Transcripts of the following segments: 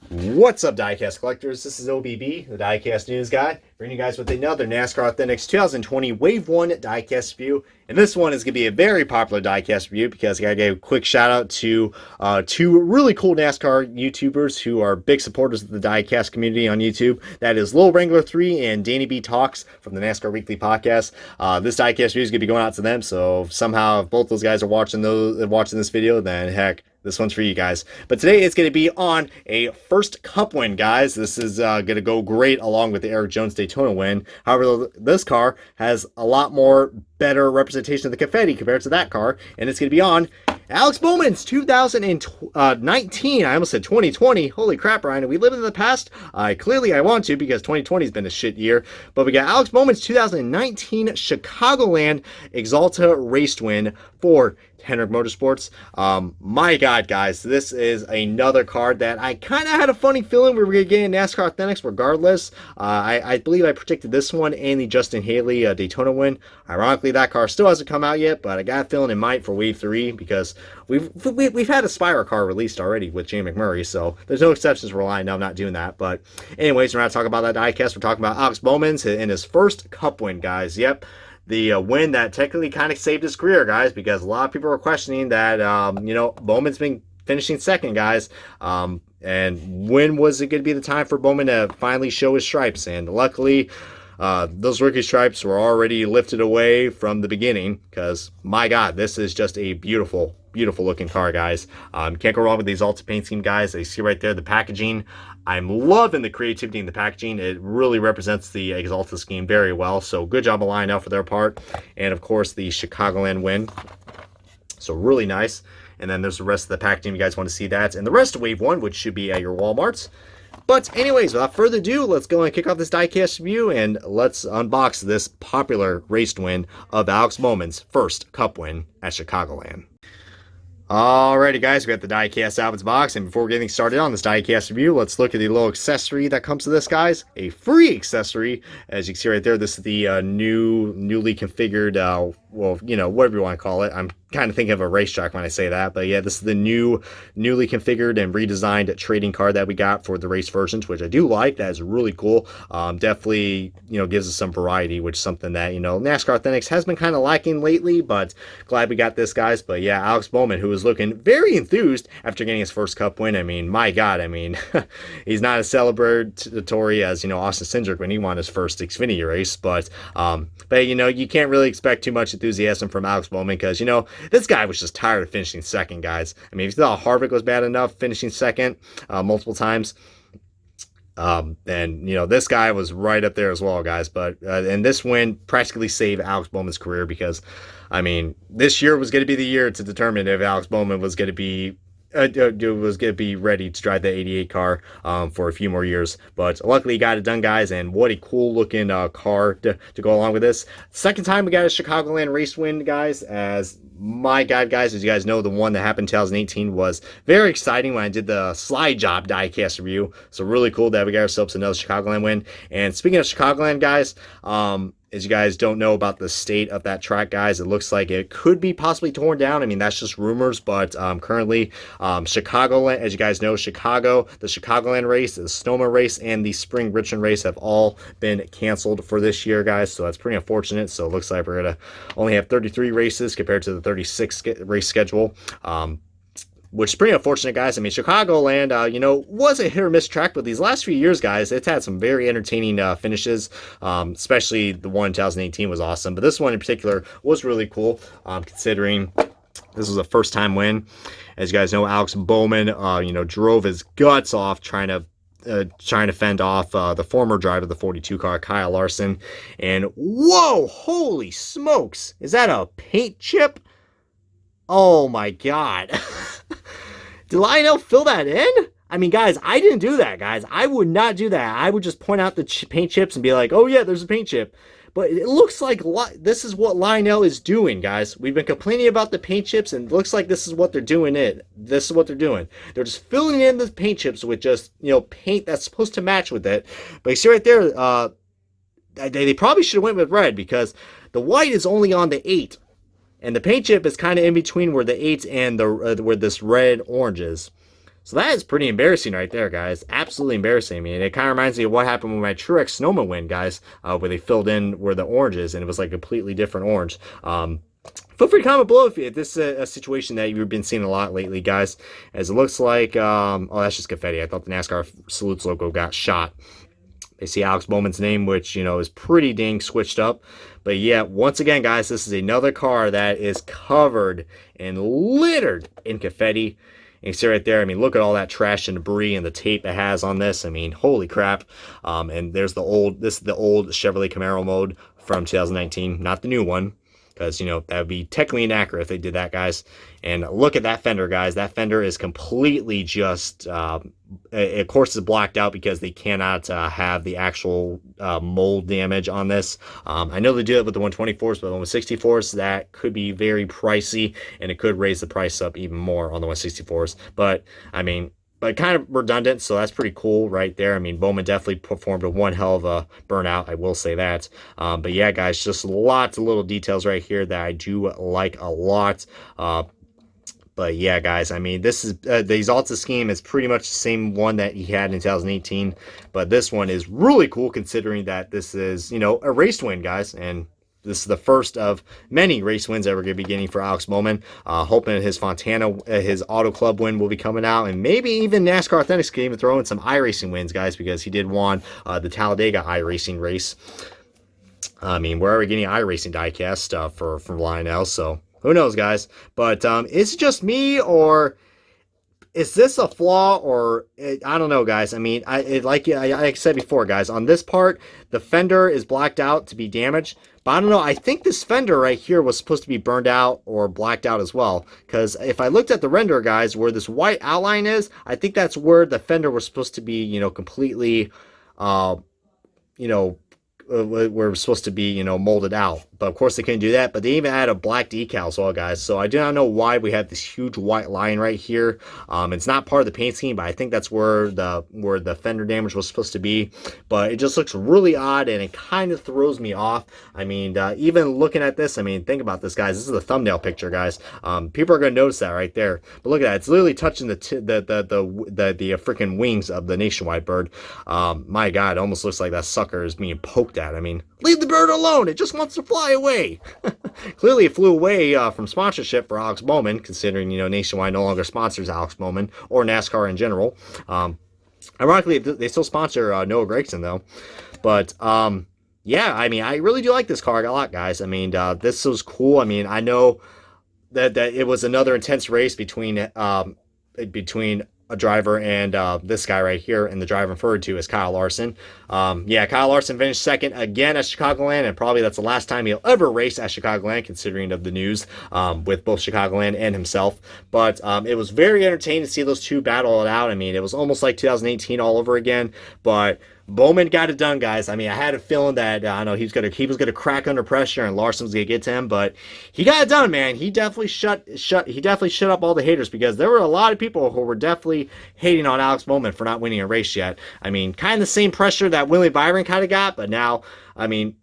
What's up, diecast collectors? This is OBB, the diecast news guy, bringing you guys with another NASCAR Authentics 2020 Wave 1 diecast review. And this one is going to be a very popular diecast review because I got to give a quick shout out to two really cool NASCAR YouTubers who are big supporters of the diecast community on YouTube. That is Lil Wrangler 3 and Danny B Talks from the NASCAR Weekly Podcast. This diecast review is going to be going out to them, so somehow if both those guys are watching this video, then heck, this one's for you guys. But today it's going to be on a first Cup win, guys. This is going to go great along with the Eric Jones Daytona win. However, this car has a lot more better representation of the confetti compared to that car, and it's going to be on Alex Bowman's 2019. I almost said 2020. Holy crap, Ryan. We live in the past? Clearly I want to, because 2020 has been a shit year. But we got Alex Bowman's 2019 Chicagoland Axalta race win for Hendrick Motorsports. My God, guys, this is another card that I kind of had a funny feeling we were going to get in NASCAR Authentics regardless. I believe I predicted this one and the Justin Haley Daytona win. Ironically, that car still hasn't come out yet, but I got a feeling it might for Wave 3 because we've had a Spire car released already with Jay McMurray, so there's no exceptions for Ryan. No, I'm not doing that. But anyways, we're not talking about that diecast. We're talking about Alex Bowman's in his first Cup win, guys. Yep. The win that technically kind of saved his career, guys, because a lot of people were questioning that, Bowman's been finishing second, guys. And when was it going to be the time for Bowman to finally show his stripes? And luckily, those rookie stripes were already lifted away from the beginning because, my God, this is just a beautiful, beautiful looking car, guys. Can't go wrong with the Axalta paint scheme, guys. You see right there the packaging. I'm loving the creativity in the packaging. It really represents the Axalta scheme very well. So good job of line out for their part. And of course, the Chicagoland win. So really nice. And then there's the rest of the packaging if you guys want to see that. And the rest of Wave 1, which should be at your Walmarts. But anyways, without further ado, let's go and kick off this diecast review and let's unbox this popular race win of Alex Bowman's first Cup win at Chicagoland. Alrighty, guys, we got the diecast out of its box, and before getting started on this diecast review, let's look at the little accessory that comes to this, guys. A free accessory, as you can see right there. This is the newly configured, whatever you want to call it. I'm kind of thinking of a racetrack when I say that, but yeah, this is the newly configured and redesigned trading card that we got for the race versions, which I do like. That is really cool. Definitely, gives us some variety, which is something that, NASCAR Authentics has been kind of lacking lately, but glad we got this, guys. But yeah, Alex Bowman, who was looking very enthused after getting his first Cup win. I mean, my God, he's not as celebratory as, Austin Cindric when he won his first Xfinity race, but you can't really expect too much enthusiasm from Alex Bowman because, this guy was just tired of finishing second, guys. I mean, if you thought Harvick was bad enough finishing second multiple times, this guy was right up there as well, guys. But and this win practically saved Alex Bowman's career because, this year was going to be the year to determine if Alex Bowman was going to be ready to drive the 88 car for a few more years. But luckily he got it done, guys, and what a cool looking car to go along with this. Second time we got a Chicagoland race win, guys. As my God, guys, as you guys know, the one that happened in 2018 was very exciting when I did the Slide Job diecast review. So really cool that we got ourselves another Chicagoland win. And speaking of Chicagoland, guys, as you guys don't know about the state of that track, guys, it looks like it could be possibly torn down. I mean, that's just rumors, but currently, Chicagoland, as you guys know, the Chicagoland race, the Sonoma race, and the Spring Richmond race have all been canceled for this year, guys, so that's pretty unfortunate. So it looks like we're going to only have 33 races compared to the 36 race schedule. Which is pretty unfortunate, guys. I mean, Chicagoland, was a hit or miss track, but these last few years, guys, it's had some very entertaining finishes, especially the one in 2018 was awesome. But this one in particular was really cool, considering this was a first-time win. As you guys know, Alex Bowman, drove his guts off trying to fend off the former driver of the 42 car, Kyle Larson. And, whoa, holy smokes, is that a paint chip? Oh, my God. Did Lionel fill that in? I mean, guys, I didn't do that, guys. I would not do that. I would just point out the paint chips and be like, oh, yeah, there's a paint chip. But it looks like this is what Lionel is doing, guys. We've been complaining about the paint chips, and it looks like this is what they're doing. This is what they're doing. They're just filling in the paint chips with just, paint that's supposed to match with it. But you see right there, they probably should have went with red, because the white is only on the 8. And the paint chip is kind of in between where the 8 and the where this red orange is. So that is pretty embarrassing right there, guys. Absolutely embarrassing. I mean, it kind of reminds me of what happened with my Truex Sonoma win, guys, where they filled in where the orange is, and it was like a completely different orange. Feel free to comment below if this is a situation that you've been seeing a lot lately, guys. As it looks like, oh, that's just confetti. I thought the NASCAR Salutes logo got shot. They see Alex Bowman's name, which, you know, is pretty dang switched up. But yeah, once again, guys, this is another car that is covered and littered in confetti. And you see right there, I mean, look at all that trash and debris and the tape it has on this. I mean, holy crap. And there's this is the old Chevrolet Camaro mode from 2019, not the new one. Because, you know, that would be technically inaccurate if they did that, guys. And look at that fender, guys. That fender is completely just, of course, it's blacked out because they cannot have the actual mold damage on this. I know they do it with the 124s, but the 164s, that could be very pricey, and it could raise the price up even more on the 164s. But, I mean, but kind of redundant, so that's pretty cool right there. I mean, Bowman definitely performed a one hell of a burnout, I will say that. But yeah, guys, just lots of little details right here that I do like a lot. But yeah, guys, I mean, this is the Axalta scheme is pretty much the same one that he had in 2018. But this one is really cool considering that this is, you know, a race win, guys. And this is the first of many race wins that we're going to be getting for Alex Bowman. Hoping his Fontana, his Auto Club win will be coming out. And maybe even NASCAR Authentics can even throw in some iRacing wins, guys, because he did won the Talladega iRacing race. I mean, we're already getting iRacing diecast from Lionel, so who knows, guys. But is it just me, or is this a flaw, or I don't know, guys. I mean, like I said before, guys, on this part, the fender is blacked out to be damaged. But I don't know, I think this fender right here was supposed to be burned out or blacked out as well. Because if I looked at the render, guys, where this white outline is, I think that's where the fender was supposed to be, you know, completely, you know, we're supposed to be, you know, molded out. But of course they couldn't do that. But they even add a black decal as well, guys. So I do not know why we have this huge white line right here. It's not part of the paint scheme, but I think that's where the fender damage was supposed to be. But it just looks really odd, and it kind of throws me off. I mean, even looking at this, I mean, think about this, guys. This is the thumbnail picture, guys. People are gonna notice that right there. But look at that; it's literally touching the freaking wings of the Nationwide bird. My God, it almost looks like that sucker is being poked at. I mean, leave the bird alone. It just wants to fly away. Clearly it flew away from sponsorship for Alex Bowman, considering, you know, Nationwide no longer sponsors Alex Bowman or NASCAR in general. Ironically, they still sponsor Noah Gragson, though. But yeah, I mean, I really do like this car a lot, guys. I mean, this was cool. I mean, I know that it was another intense race between a driver and this guy right here, and the driver referred to as Kyle Larson. Yeah, Kyle Larson finished second again at Chicagoland, and probably that's the last time he'll ever race at Chicagoland, considering of the news with both Chicagoland and himself. But it was very entertaining to see those two battle it out. I mean, it was almost like 2018 all over again, but Bowman got it done, guys. I mean, I had a feeling that I know he was gonna crack under pressure, and Larson was gonna get to him, but he got it done, man. He definitely shut up all the haters, because there were a lot of people who were definitely hating on Alex Bowman for not winning a race yet. I mean, kind of the same pressure that Willie Byron kind of got, but now, I mean,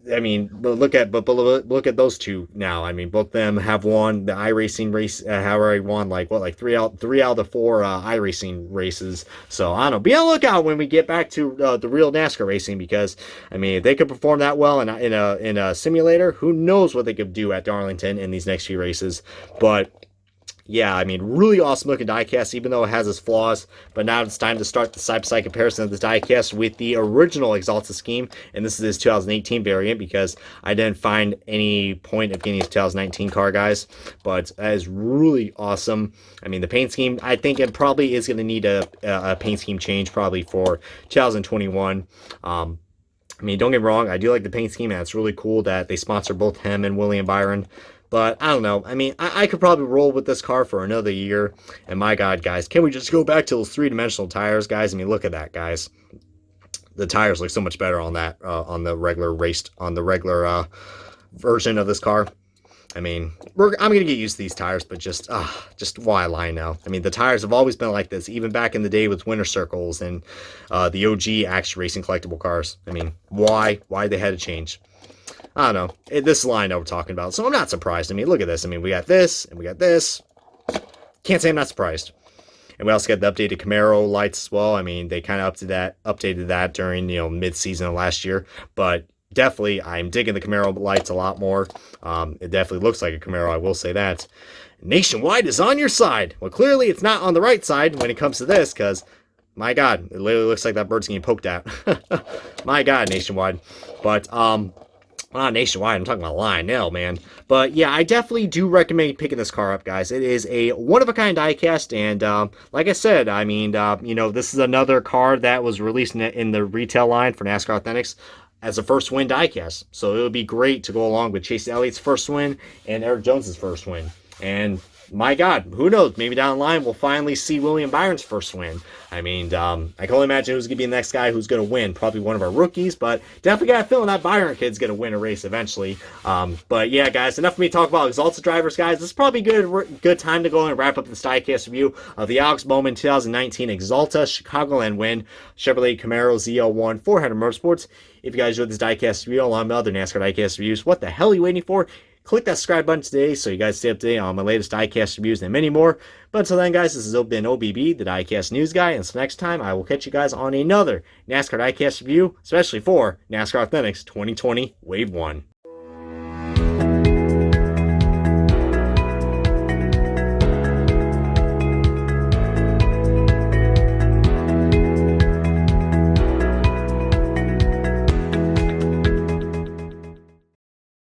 look at those two now. I mean, both of them have won the iRacing race. Have already won like 3 out of the 4 iRacing races. So I don't know. Be on the lookout when we get back to the real NASCAR racing, because I mean, if they could perform that well in a simulator, who knows what they could do at Darlington in these next few races. But yeah, I mean, really awesome looking diecast, even though it has its flaws. But now it's time to start the side-by-side comparison of this diecast with the original Axalta scheme. And this is his 2018 variant, because I didn't find any point of getting his 2019 car, guys. But that is really awesome. I mean, the paint scheme, I think it probably is going to need a paint scheme change probably for 2021. I mean, don't get me wrong, I do like the paint scheme, and it's really cool that they sponsor both him and William Byron. But I don't know. I mean, I could probably roll with this car for another year. And my God, guys, can we just go back to those 3-dimensional tires, guys? I mean, look at that, guys. The tires look so much better on that, on the regular version of this car. I mean, I'm going to get used to these tires, but just why lie now? I mean, the tires have always been like this, even back in the day with winter circles and the OG Action Racing collectible cars. I mean, why they had to change? I don't know. This is the line that we're talking about, so I'm not surprised. I mean, look at this. I mean, we got this, and we got this. Can't say I'm not surprised. And we also got the updated Camaro lights as well. I mean, they kind of updated that during, mid-season of last year, but definitely, I'm digging the Camaro lights a lot more. It definitely looks like a Camaro, I will say that. Nationwide is on your side. Well, clearly it's not on the right side when it comes to this, because, my God, it literally looks like that bird's getting poked at. My God, Nationwide. But, not Nationwide, I'm talking about Lionel, man. But, yeah, I definitely do recommend picking this car up, guys. It is a one-of-a-kind diecast, and like I said, I mean, this is another car that was released in the retail line for NASCAR Authentics as a first win diecast. So it would be great to go along with Chase Elliott's first win and Eric Jones's first win. And my God, who knows? Maybe down the line we'll finally see William Byron's first win. I mean, I can only imagine who's going to be the next guy who's going to win. Probably one of our rookies, but definitely got a feeling that Byron kid's going to win a race eventually. But yeah, guys, enough for me to talk about Axalta drivers, guys. This is probably a good time to go and wrap up this diecast review of the Alex Bowman 2019 Axalta Chicagoland win Chevrolet Camaro ZL1 400 Motorsports. If you guys enjoyed this diecast review along with other NASCAR diecast reviews, what the hell are you waiting for? Click that subscribe button today so you guys stay up to date on my latest diecast reviews and many more. But until then, guys, this has been OBB, the diecast news guy. And until next time, I will catch you guys on another NASCAR diecast review, especially for NASCAR Authentics 2020 Wave 1.